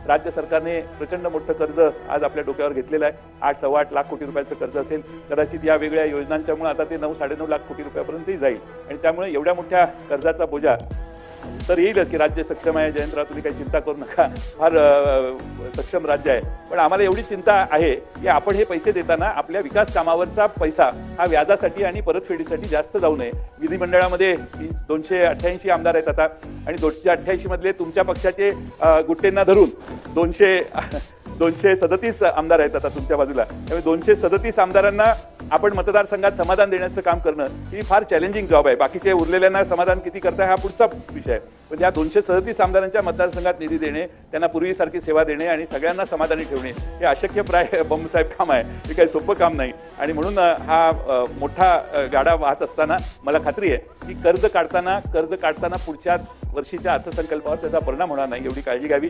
राज्य सरकारने प्रचंड मोठं कर्ज आज आपल्या डोक्यावर घेतलेलं आहे. 8-8.25 लाख कोटी रुपयाचं कर्ज असेल. कदाचित या वेगळ्या योजनांच्यामुळे आता ते 9-9.5 लाख कोटी रुपयापर्यंतही जाईल आणि त्यामुळे एवढ्या मोठ्या कर्जाचा बोजा तर येईलच की राज्य सक्षम आहे. जयंतराव, तुम्ही काही चिंता करू नका, फार सक्षम राज्य आहे. पण आम्हाला एवढी चिंता आहे की आपण हे पैसे देताना आपल्या विकास कामावरचा पैसा हा व्याजासाठी आणि परतफेडीसाठी जास्त जाऊ नये. विधिमंडळामध्ये 288 आमदार आहेत आता आणि 288 मधले तुमच्या पक्षाचे गुट्टेंना धरून 237 आमदार आहेत आता तुमच्या बाजूला. त्यामुळे 237 आमदारांना आपण मतदारसंघात समाधान देण्याचं काम करणं ही फार चॅलेंजिंग जॉब आहे. बाकीचे उरलेल्यांना समाधान किती करताय हा पुढचा विषय आहे. पण या 237 आमदारांच्या मतदारसंघात निधी देणे, त्यांना पूर्वीसारखी सेवा देणे आणि सगळ्यांना समाधानी ठेवणे हे अशक्यप्राय बंबसाहेब काम आहे. हे काही सोपं काम नाही आणि म्हणून हा मोठा गाडा वाहत असताना मला खात्री आहे की कर्ज काढताना पुढच्या वर्षीच्या अर्थसंकल्पावर त्याचा परिणाम होणार नाही, एवढी काळजी घ्यावी.